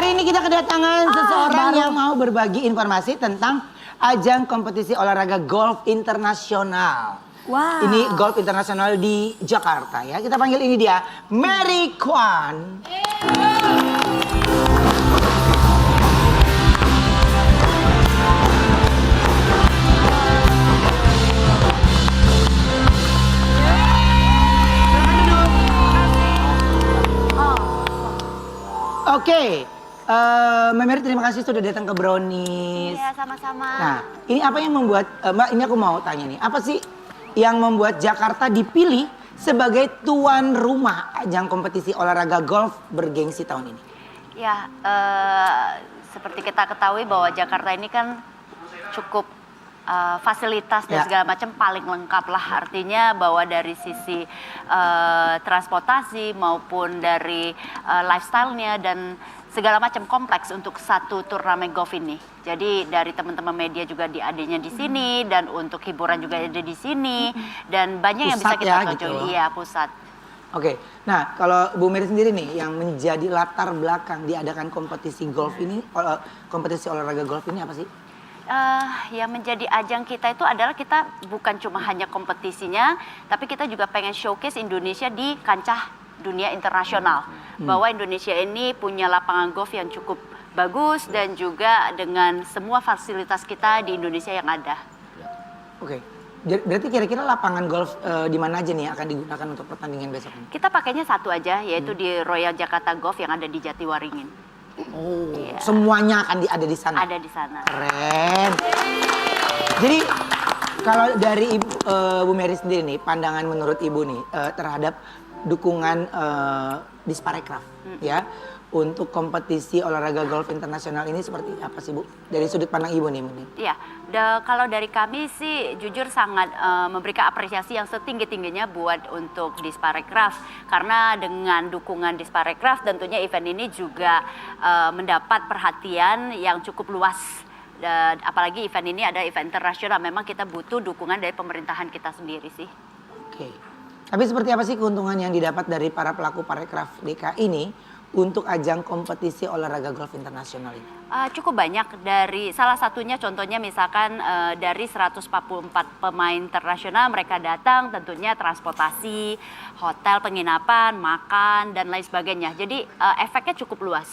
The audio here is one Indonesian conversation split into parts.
ini kita kedatangan seseorang yang mau berbagi informasi tentang ajang kompetisi olahraga golf internasional. Wow. Ini golf internasional di Jakarta ya. Kita panggil ini dia, Mary Kwan. Oke, Mbak Mary terima kasih sudah datang ke Brownies. Iya, sama-sama. Nah, ini apa yang membuat, Mbak ini aku mau tanya nih, apa sih yang membuat Jakarta dipilih sebagai tuan rumah ajang kompetisi olahraga golf bergengsi tahun ini? Ya, seperti kita ketahui bahwa Jakarta ini kan cukup fasilitas dan segala macam paling lengkap lah. Artinya bahwa dari sisi transportasi maupun dari lifestyle-nya dan segala macam kompleks untuk satu turnamen golf ini. Jadi dari teman-teman media juga adanya di sini dan untuk hiburan juga ada di sini dan banyak yang bisa kita tonjol. Iya, pusat. Oke, nah kalau Bu Mary sendiri nih yang menjadi latar belakang diadakan kompetisi golf ini, kompetisi olahraga golf ini apa sih? Yang menjadi ajang kita itu adalah kita bukan cuma hanya kompetisinya, tapi kita juga pengen showcase Indonesia di kancah dunia internasional. Bahwa Indonesia ini punya lapangan golf yang cukup bagus dan juga dengan semua fasilitas kita di Indonesia yang ada. Oke, berarti kira-kira lapangan golf di mana aja nih akan digunakan untuk pertandingan besok ini? Kita pakainya satu aja, yaitu di Royal Jakarta Golf yang ada di Jatiwaringin. Oh, semuanya akan ada di sana? Ada di sana. Keren. Jadi kalau dari Bu Mary sendiri nih, pandangan menurut Ibu nih terhadap dukungan Disparekraf ya untuk kompetisi olahraga golf internasional ini seperti apa sih Bu? Dari sudut pandang Ibu nih mungkin. Iya, kalau dari kami sih jujur sangat memberikan apresiasi yang setinggi-tingginya buat untuk Disparekraf. Karena dengan dukungan Disparekraf tentunya event ini juga mendapat perhatian yang cukup luas. Dan apalagi event ini ada event internasional, memang kita butuh dukungan dari pemerintahan kita sendiri sih. Oke, tapi seperti apa sih keuntungan yang didapat dari para pelaku Parekraf DKI ini untuk ajang kompetisi olahraga golf internasional ini? Cukup banyak, dari salah satunya contohnya misalkan dari 144 pemain internasional mereka datang, tentunya transportasi, hotel, penginapan, makan dan lain sebagainya. Jadi efeknya cukup luas.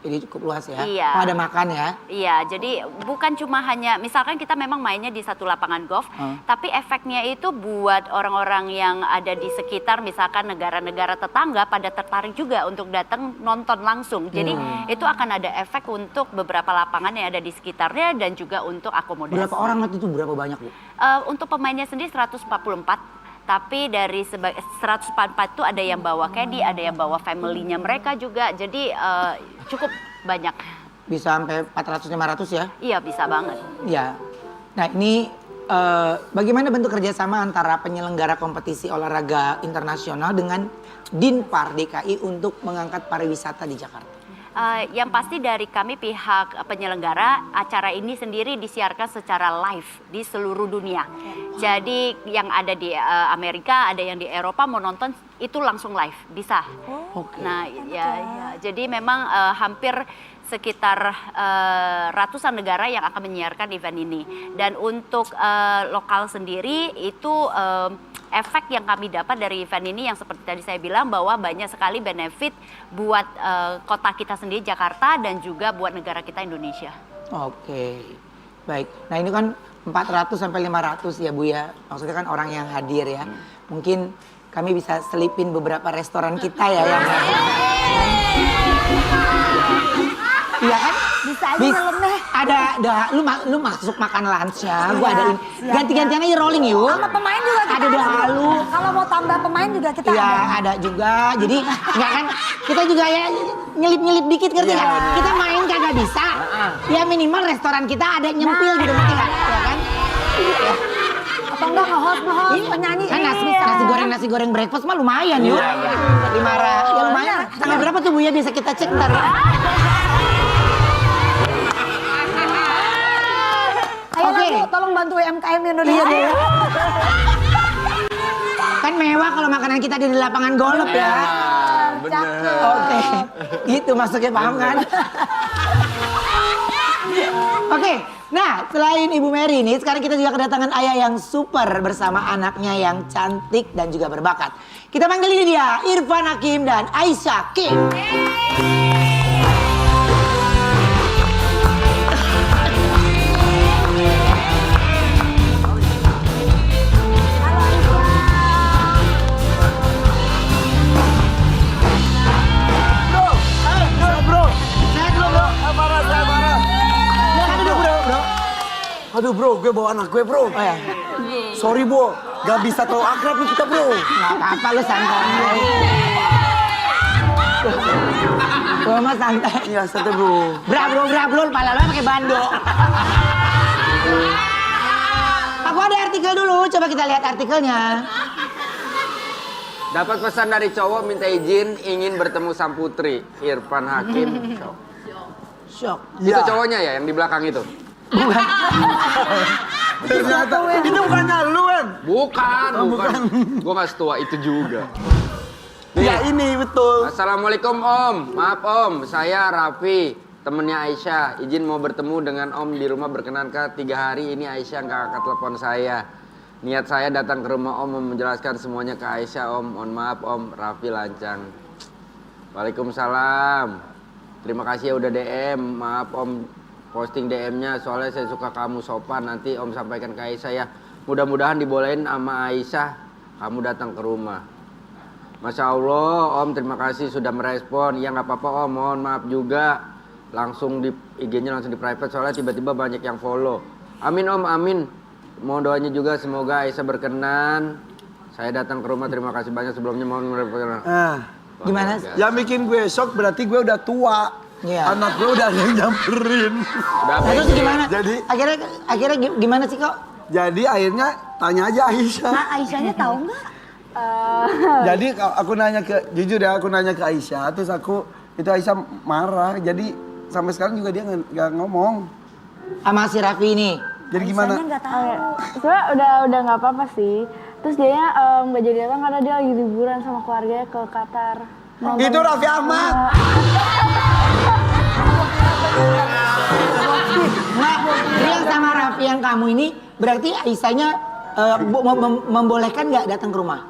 Jadi cukup luas ya? Iya. Oh, ada makan ya? Iya, jadi bukan cuma hanya, misalkan kita memang mainnya di satu lapangan golf, tapi efeknya itu buat orang-orang yang ada di sekitar, misalkan negara-negara tetangga pada tertarik juga untuk datang nonton langsung. Jadi itu akan ada efek untuk beberapa lapangan yang ada di sekitarnya dan juga untuk akomodasi. Berapa orang waktu itu, berapa banyak Bu? Untuk pemainnya sendiri 144. Tapi dari 144 itu ada yang bawa caddy, ada yang bawa family-nya mereka juga. Jadi cukup banyak. Bisa sampai 400-500 ya? Iya, bisa banget. Ya. Nah ini bagaimana bentuk kerjasama antara penyelenggara kompetisi olahraga internasional dengan Dinpar DKI untuk mengangkat pariwisata di Jakarta? Yang pasti dari kami pihak penyelenggara, acara ini sendiri disiarkan secara live di seluruh dunia. Jadi yang ada di Amerika, ada yang di Eropa mau nonton itu langsung live, bisa. Nah ya, jadi memang hampir sekitar ratusan negara yang akan menyiarkan event ini. Dan untuk lokal sendiri itu efek yang kami dapat dari event ini yang seperti tadi saya bilang bahwa banyak sekali benefit buat kota kita sendiri Jakarta dan juga buat negara kita Indonesia. Oke, baik. Nah ini kan 400 sampai 500 ya Bu ya, maksudnya kan orang yang hadir ya. Mungkin kami bisa selipin beberapa restoran kita ya yang iya kan? Bisa aja nyeleneh. Ada, lu masuk makan lunch-nya, gua adain. Ganti-gantian aja rolling yuk. Sama pemain juga kita ada halu. Kalau mau tambah pemain juga kita iya, ada juga. Jadi enggak kan kita juga ya nyelip-nyelip dikit ngerti nggak? Kita main kagak bisa. Ya minimal restoran kita ada nyempil gitu ngerti nggak? Ya kan? Atau enggak nge-host penyanyi. Kan nasi goreng breakfast mah lumayan yuk. 500. Ya lumayan. Tanggal berapa tuh Bu ya bisa kita cek ntar. Ayo tolong bantu UMKM Indonesia. Kan mewah kalau makanan kita ada di lapangan golf ya. Bener. Oke. Gitu maksudnya, paham kan? Oke, nah selain Ibu Mary ini, sekarang kita juga kedatangan ayah yang super bersama anaknya yang cantik dan juga berbakat. Kita panggil ini dia, Irfan Hakim dan Aisyah Kim. Aduh bro, gue bawa anak gue bro. Oh ya, Sorry bro, gak bisa terlalu akrab nih kita bro. nggak apa-apa lu santai. Gua mah santai. Iya santai bro. Bra, pala lu pakai bando. Aku ada artikel dulu, coba kita lihat artikelnya. Dapat pesan dari cowok minta izin ingin bertemu sang putri. Irfan Hakim. Shock. Shock. Itu cowoknya ya yang di belakang itu? Bukan. Ternyata itu bukannya lu kan? Bukan. Gue gak setua itu juga. Ya ini betul. Assalamualaikum Om. Maaf Om, saya Raffi, temennya Aisyah. Izin mau bertemu dengan Om di rumah, berkenankah 3 hari ini Aisyah nggak angkat telepon saya. Niat saya datang ke rumah Om mau menjelaskan semuanya ke Aisyah Om. Mohon maaf Om, Raffi Lancang. Waalaikumsalam. Terima kasih ya udah DM. Maaf Om posting DM-nya soalnya saya suka kamu sopan. Nanti Om sampaikan ke Aisyah ya. Mudah-mudahan dibolehin sama Aisyah kamu datang ke rumah. Masya Allah Om, terima kasih sudah merespon. Ya nggak apa-apa Om, mohon maaf juga. Langsung di IG-nya langsung di private soalnya tiba-tiba banyak yang follow. Amin Om, amin. Mohon doanya juga semoga Aisyah berkenan. Saya datang ke rumah, terima kasih banyak sebelumnya. Mohon berkenan. Gimana? Yang bikin gue shock berarti gue udah tua. Iya. Anak gue udah ada yang nyamperin. Udah Nah, terus gimana? Jadi akhirnya gimana sih kok? Jadi akhirnya tanya aja Aisyah. Nah, Aisyahnya tahu nggak? Jadi aku nanya jujur ya, aku nanya ke Aisyah, terus itu Aisyah marah. Jadi sampai sekarang juga dia nggak ngomong. Sama si Raffi ini. Jadi gimana? Aisyahnya nggak tahu. Sebenarnya udah nggak apa-apa sih. Terus dia nggak jadi datang karena dia lagi liburan sama keluarganya ke Qatar. Itu Raffi Ahmad. Nah, yang sama Raffi yang kamu ini berarti Aisyahnya membolehkan nggak datang ke rumah?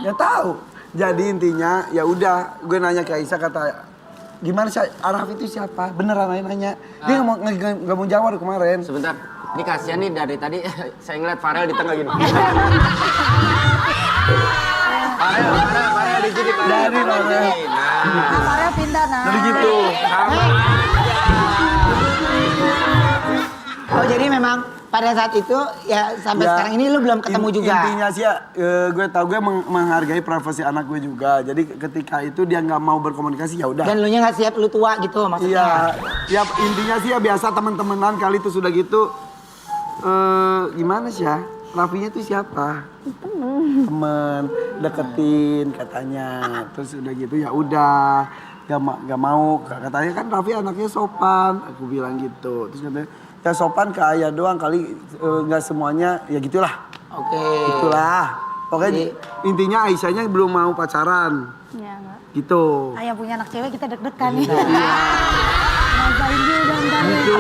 Ya tahu. Jadi intinya ya udah, gue nanya ke Aisyah kata gimana sih Raffi itu siapa? Beneran nanya. Dia nggak mau jawab kemarin. Sebentar, ini kasihan nih dari tadi saya ngeliat Farel di tengah gini. Farel di sini. Dari Farel. Kamarnya pindah nah. Jadi gitu. Oh jadi memang pada saat itu ya sampai sekarang ini lu belum ketemu juga. Intinya sih ya, gue tahu gue menghargai privasi anak gue juga. Jadi ketika itu dia nggak mau berkomunikasi ya udah. Dan lu nya nggak siap lu tua gitu maksudnya. Iya, ya intinya sih ya biasa teman-temanan kali itu sudah gitu. Gimana sih ya? Raffinya tuh siapa? Temen, deketin katanya. Terus udah gitu ya udah, gak mau. Katanya kan Raffi anaknya sopan. Aku bilang gitu. Terus katanya ya sopan ke ayah doang kali, nggak semuanya ya gitulah. Oke. Itulah. Pokoknya intinya Aisyahnya belum mau pacaran. Ya enggak. Gitu. Ayah punya anak cewek kita deg-degan nih. Ngerasain juga ntar. Gitu.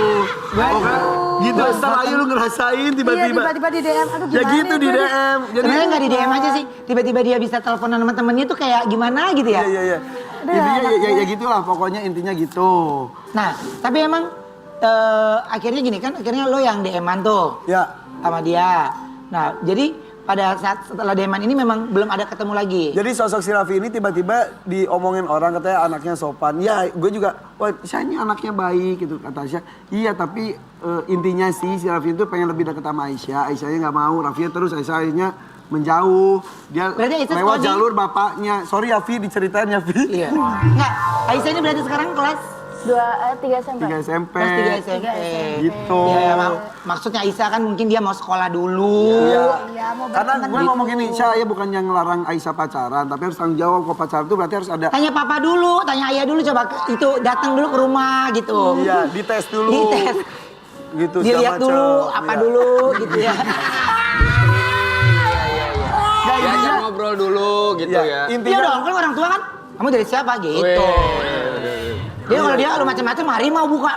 Gitu, ntar aja lu ngerasain Iya tiba-tiba. tiba-tiba di DM. Aduh Ya gimana gitu nih di gue nih? DM. Jadi Sebenarnya nggak di DM aja sih, tiba-tiba dia bisa teleponan sama temennya tuh kayak gimana gitu ya. Iya. Intinya ya gitulah, pokoknya intinya gitu. Nah, tapi emang akhirnya gini kan, akhirnya lo yang DM-an tuh Ya, sama dia. Nah, jadi pada saat setelah DM-an ini memang belum ada ketemu lagi. jadi sosok si Raffi ini tiba-tiba diomongin orang katanya anaknya sopan. Ya, gue juga, wah saya ini anaknya baik gitu kata Aisyah. Iya, tapi intinya sih si Raffi itu pengen lebih dekat sama Aisyah. Aisyahnya nggak mau, Raffi terus Aisyahnya menjauh. Dia Berarti Aisyah lewat sekolah di- jalur bapaknya. Sorry ya Vi, diceritain ya Vi. Iya. Enggak, Aisyah ini berarti sekarang kelas 3 SMP. 3 SMP. kelas 3 SMP. Gitu. Ya, maksudnya Aisyah kan mungkin dia mau sekolah dulu. Iya mau Karena berteman gue gitu. ngomong gini, saya bukan yang ngelarang Aisyah pacaran, tapi harus tanggung jawab kalau pacaran itu berarti harus ada. Tanya papa dulu, tanya ayah dulu, coba itu datang dulu ke rumah gitu. Iya, dites dulu. Dites. Gitu. Dilihat segala dulu, macam. apa Iya. dulu gitu ya. Ya, Diajak intinya, ngobrol dulu gitu ya. Iya Intinya dong, kan orang tua kan. Kamu dari siapa gitu. Weh. Dia kalau dia lu macam-macam harimau buka.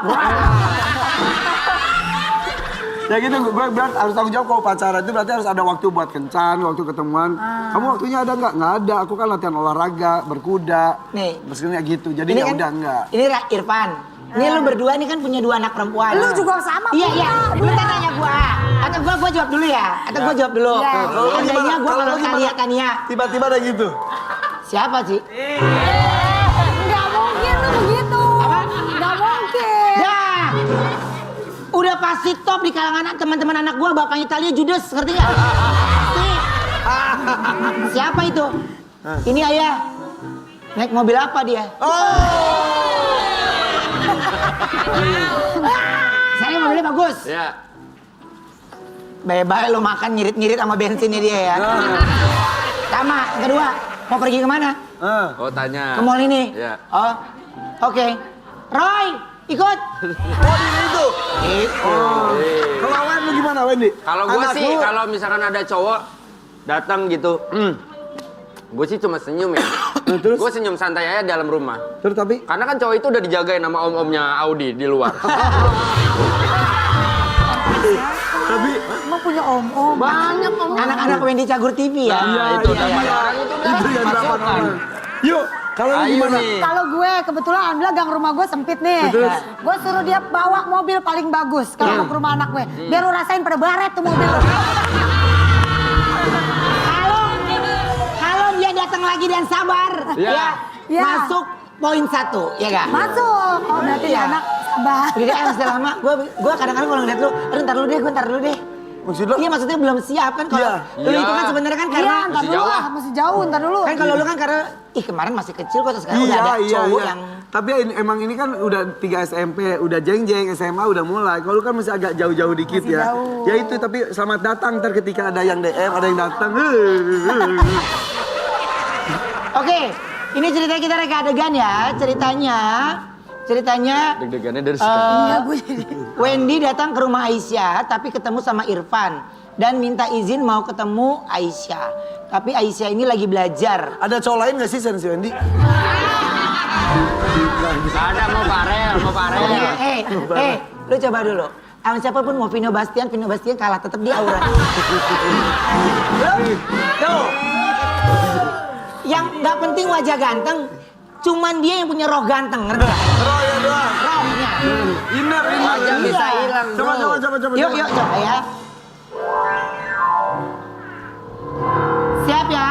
ya gitu, gue berat harus tanggung jawab kalau pacaran itu berarti harus ada waktu buat kencan, waktu ketemuan. Kamu waktunya ada nggak? Nggak ada. Aku kan latihan olahraga, berkuda, Nih. mesinnya gitu. Jadi Ini ya kan, udah enggak. Ini Irfan. Ini lu berdua ini kan punya 2 anak perempuan. Lu juga sama Iya, punya. iya. Lu kan nanya gua. Atau gua jawab dulu ya? Atau gua jawab dulu? Iya. Kalau lu Seandainya gimana? gua Kalau kalau lu gimana? Tania. Tiba-tiba ada gitu. Siapa sih? Nggak mungkin lu begitu. Apa? Nggak mungkin. Dah. Udah pasti top di kalangan teman-teman anak gua, bapaknya Italia Judas, ngerti nggak? Pasti. Siapa itu? Ini ayah. Naik mobil apa dia? Saya mobilnya bagus. Ya. Baik-baik lo makan ngirit-ngirit sama bensinnya dia ya. Sama, yang kedua, mau pergi kemana? Oh tanya. Ke mall ini? Ya. Oh, oke. Roy, ikut. Oh ini itu. Kalau Wen lu gimana Wendy? Kalau gue Anak sih, lu- kalau misalkan ada cowok datang gitu, gue sih cuma senyum ya. Terus? Gue senyum santai aja dalam rumah. Terus tapi Karena kan cowok itu udah dijagain sama om-omnya Audi di luar. Emang punya om-om. Banyak anak-anak Wendy Cagur TV ya. Nah, itu dapat orang itu udah itu yang delapan masukkan. orang. Yuk, kalau lu Ayo gimana? nih. Kalau gue kebetulan alhamdulillah gang rumah gue sempit nih. Terus? Gue suruh dia bawa mobil paling bagus kalau mau ke rumah anak gue. Biar lu rasain pada baret tuh mobil. Kalau dia datang lagi dan sabar, Ya. ya, Ya. masuk poin 1, ya gak? Masuk. Oh berarti Iya. anak sabar. Jadi kan sudah lama, gue kadang-kadang kalau ngeliat lu, aduh ntar dulu deh. Maksud lu? Iya maksudnya belum siap kan kalau lu Iya. itu kan sebenarnya kan karena Iya, ntar Masih dulu jauh lah, lah. masih jauh, ntar dulu. kan kalau lu kan karena kemarin masih kecil kok terus sekarang udah ada cowok yang Tapi emang ini kan udah 3 SMP, udah jeng-jeng, SMA udah mulai. Kalau lu kan masih agak jauh-jauh dikit Masih ya. jauh. Ya itu, tapi selamat datang ntar ketika ada yang DM, ada yang datang. Oke, ini cerita kita reka adegan ya. Ceritanya Deg-degannya dari Iya gue jadi. Wendy datang ke rumah Aisyah tapi ketemu sama Irfan dan minta izin mau ketemu Aisyah. Tapi Aisyah ini lagi belajar. Ada cowok lain gak sih Sensi Wendy? Gak ada, mau Farel. Lu coba dulu. Sama siapapun mau Vino Bastian kalah tetap dia aura. Tuh. Yang nggak penting wajah ganteng, cuman dia yang punya roh ganteng, ngerti gak? Oh ya doang. Rohnya. Inner. Wajah bisa Iya. hilang, Coba. Yuk coba ya. Siap ya,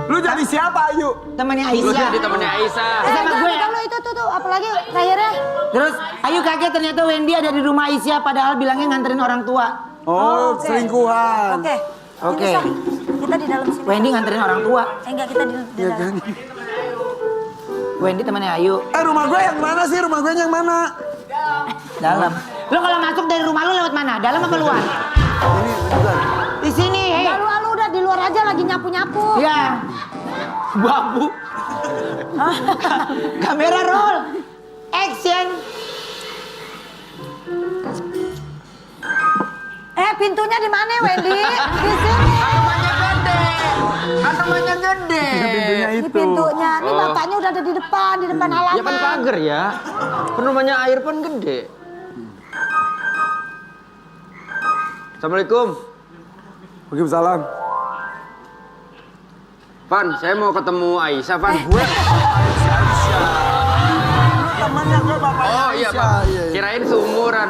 Lu jadi siapa Ayu? temannya Lu Aisyah. jadi temennya Aisyah. Sama gue. Kalau itu tuh apalagi terakhirnya. Terus Ayu kaget ternyata Wendy ada di rumah Aisyah padahal bilangnya nganterin orang tua. Oh, oke. selingkuhan. Oke. Oke. Ini, Sok, kita di dalam sini. Wendy nganterin orang tua. Enggak, kita di Iya dalam. kan? Wendy temannya Ayu. Rumah gue yang mana sih? Rumah gue yang mana? Dalam. Lu kalau masuk dari rumah lu lewat mana? Dalam apa luar? Ini bukan. Di sini. Lalu udah di luar aja lagi nyapu-nyapu. Ya. Babu. Kamera roll. Action. Pintunya di mana, Wendy? Di sini. Rumahnya gede. Pintunya Di itu. pintunya. Ini Oh. bapaknya udah ada di depan halaman. Ya kan pagar ya. Kan rumahnya air pun gede. Assalamualaikum. Waalaikumsalam. Van, saya mau ketemu Aisyah, Van. Temannya gue bapaknya Oh iya, Pak. Iya. Kirain seumuran.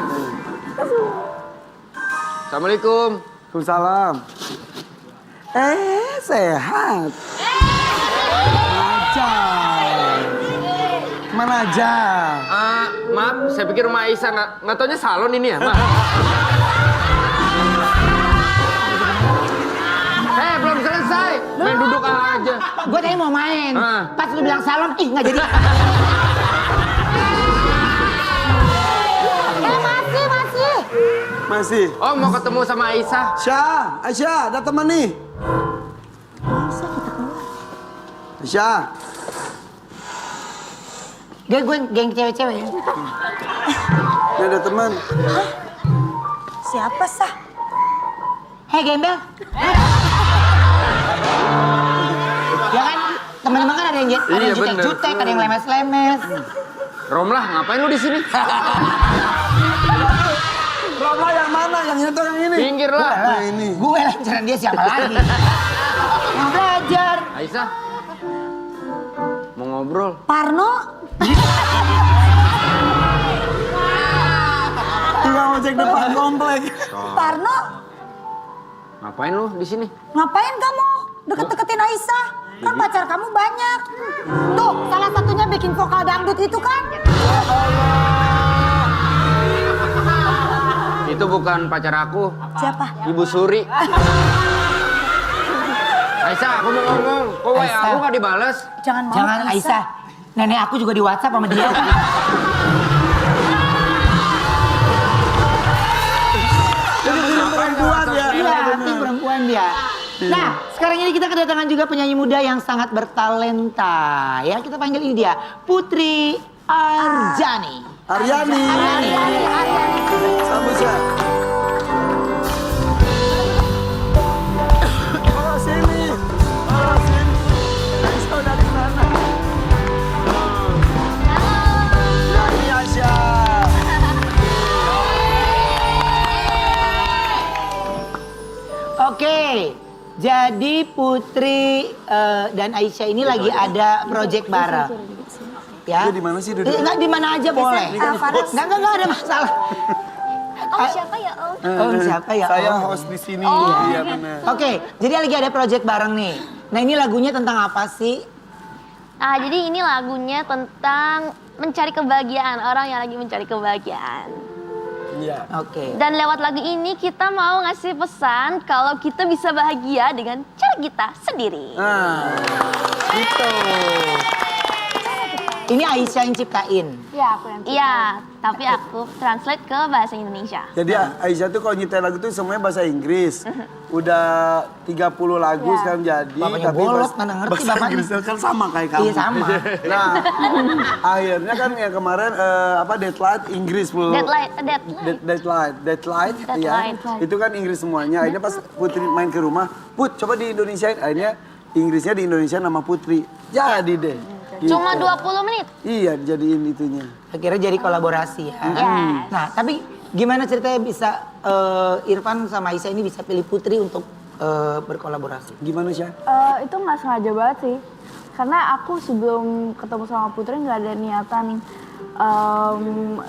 Assalamualaikum. Waalaikumsalam. Sehat. Mana aja? Maaf, saya pikir rumah Aisyah. Nggak taunya salon ini ya, Maaf. Belum selesai. Main duduk aja. Gue tadi mau main. Ah. Pas lu bilang salon, ih nggak jadi. Masih. Masih. Oh, mau ketemu sama Aisyah. Aisyah, ada teman nih. Aisyah. Gue geng cewek-cewek ya. Ini ada teman. Siapa sah? Hei gembel. Teman-teman kan ada yang Iya, bener. jutek-jutek, ada yang lemes-lemes. Romlah, ngapain lu di sini? Rama yang mana? Yang itu yang ini? Pinggir lah. Nah, ini. Gue lancaran dia siapa lagi? Yang belajar. Aisyah, mau ngobrol? Parno, Tinggal ojek depan komplek. Parno, Ngapain lu di sini? ngapain kamu deket-deketin Aisyah? Kan pacar kamu banyak. Tuh, salah satunya bikin vokal dangdut itu kan? Itu bukan pacar aku, Siapa? Ibu Suri. Aisyah, aku mau ngomong. Kok WA Aisyah. aku nggak dibales? Jangan mau Jangan Aisyah. Nenek aku juga di WhatsApp sama dia. Jadi film perempuan ya. Iya, tim perempuan dia. Nah, sekarang ini kita kedatangan juga penyanyi muda yang sangat bertalenta. Ya, kita panggil ini dia, Putri Arjani. Aryani. Sambut ya. Oh sini. Oh sini. Aisyah dari mana? Dari Aisyah. Oke, jadi Putri dan Aisyah ini lagi ada project bareng. Ya. Itu di mana sih duduk? Enggak di mana aja boleh. Enggak ada masalah. Oh siapa ya Om? Oh, siapa ya? Saya Oh. host di sini. Iya benar. Oke, jadi lagi ada project bareng nih. Nah, ini lagunya tentang apa sih? Jadi ini lagunya tentang mencari kebahagiaan, orang yang lagi mencari kebahagiaan. Iya. Oke. Dan lewat lagu ini kita mau ngasih pesan kalau kita bisa bahagia dengan cara kita sendiri. Nah, gitu. Ini Aisyah yang ciptain. Iya aku yang Iya, tapi aku translate ke bahasa Indonesia. Jadi Aisyah tuh kalau nyetel lagu tuh semuanya bahasa Inggris. Udah 30 lagu sekarang jadi. Bapaknya bolot, mana ngerti bahasa bapaknya. Inggrisnya kan sama kayak kamu. Iya, sama. Nah, akhirnya kan yang kemarin Deadlight Inggris full. Deadlight. Deadlight ya. Deadlight. Itu kan Inggris semuanya. Akhirnya pas Putri main ke rumah, Put coba di Indonesiain. Akhirnya Inggrisnya di Indonesia nama Putri. Jadi deh. Gitu. Cuma 20 menit. Iya, jadiin itunya. Akhirnya jadi kolaborasi ya. Yes. Nah, tapi gimana ceritanya bisa Irfan sama Aisyah ini bisa pilih Putri untuk berkolaborasi? Gimana sih? Itu nggak sengaja banget sih. Karena aku sebelum ketemu sama Putri nggak ada niatan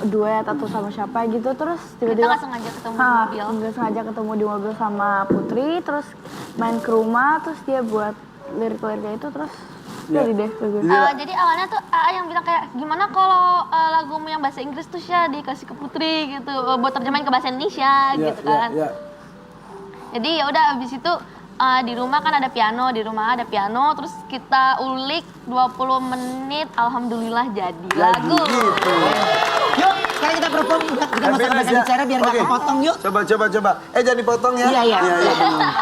duet atau sama siapa gitu. Terus tiba-tiba Kita nggak sengaja ketemu di mobil. Nggak sengaja ketemu di mobil sama Putri. Terus main ke rumah. Terus dia buat lirik-liriknya itu terus jadi deh lagu. Jadi awalnya tuh yang bilang kayak gimana kalau lagumu yang bahasa Inggris tuh Syah dikasih ke Putri gitu buat terjemahin ke bahasa Indonesia gitu kan. Iya. Jadi ya udah abis itu di rumah kan ada piano, terus kita ulik 20 menit, alhamdulillah jadi lagu. Gitu. Yuk, sekarang kita perform, kita nggak usah banyak bicara biar nggak Oke. kepotong yuk. Coba. Jangan dipotong ya. Iya. benar.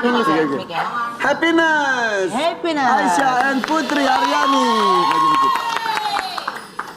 Ini saya Oke. mic ya. Happiness. Happiness. Aisyah and Putri Aryani.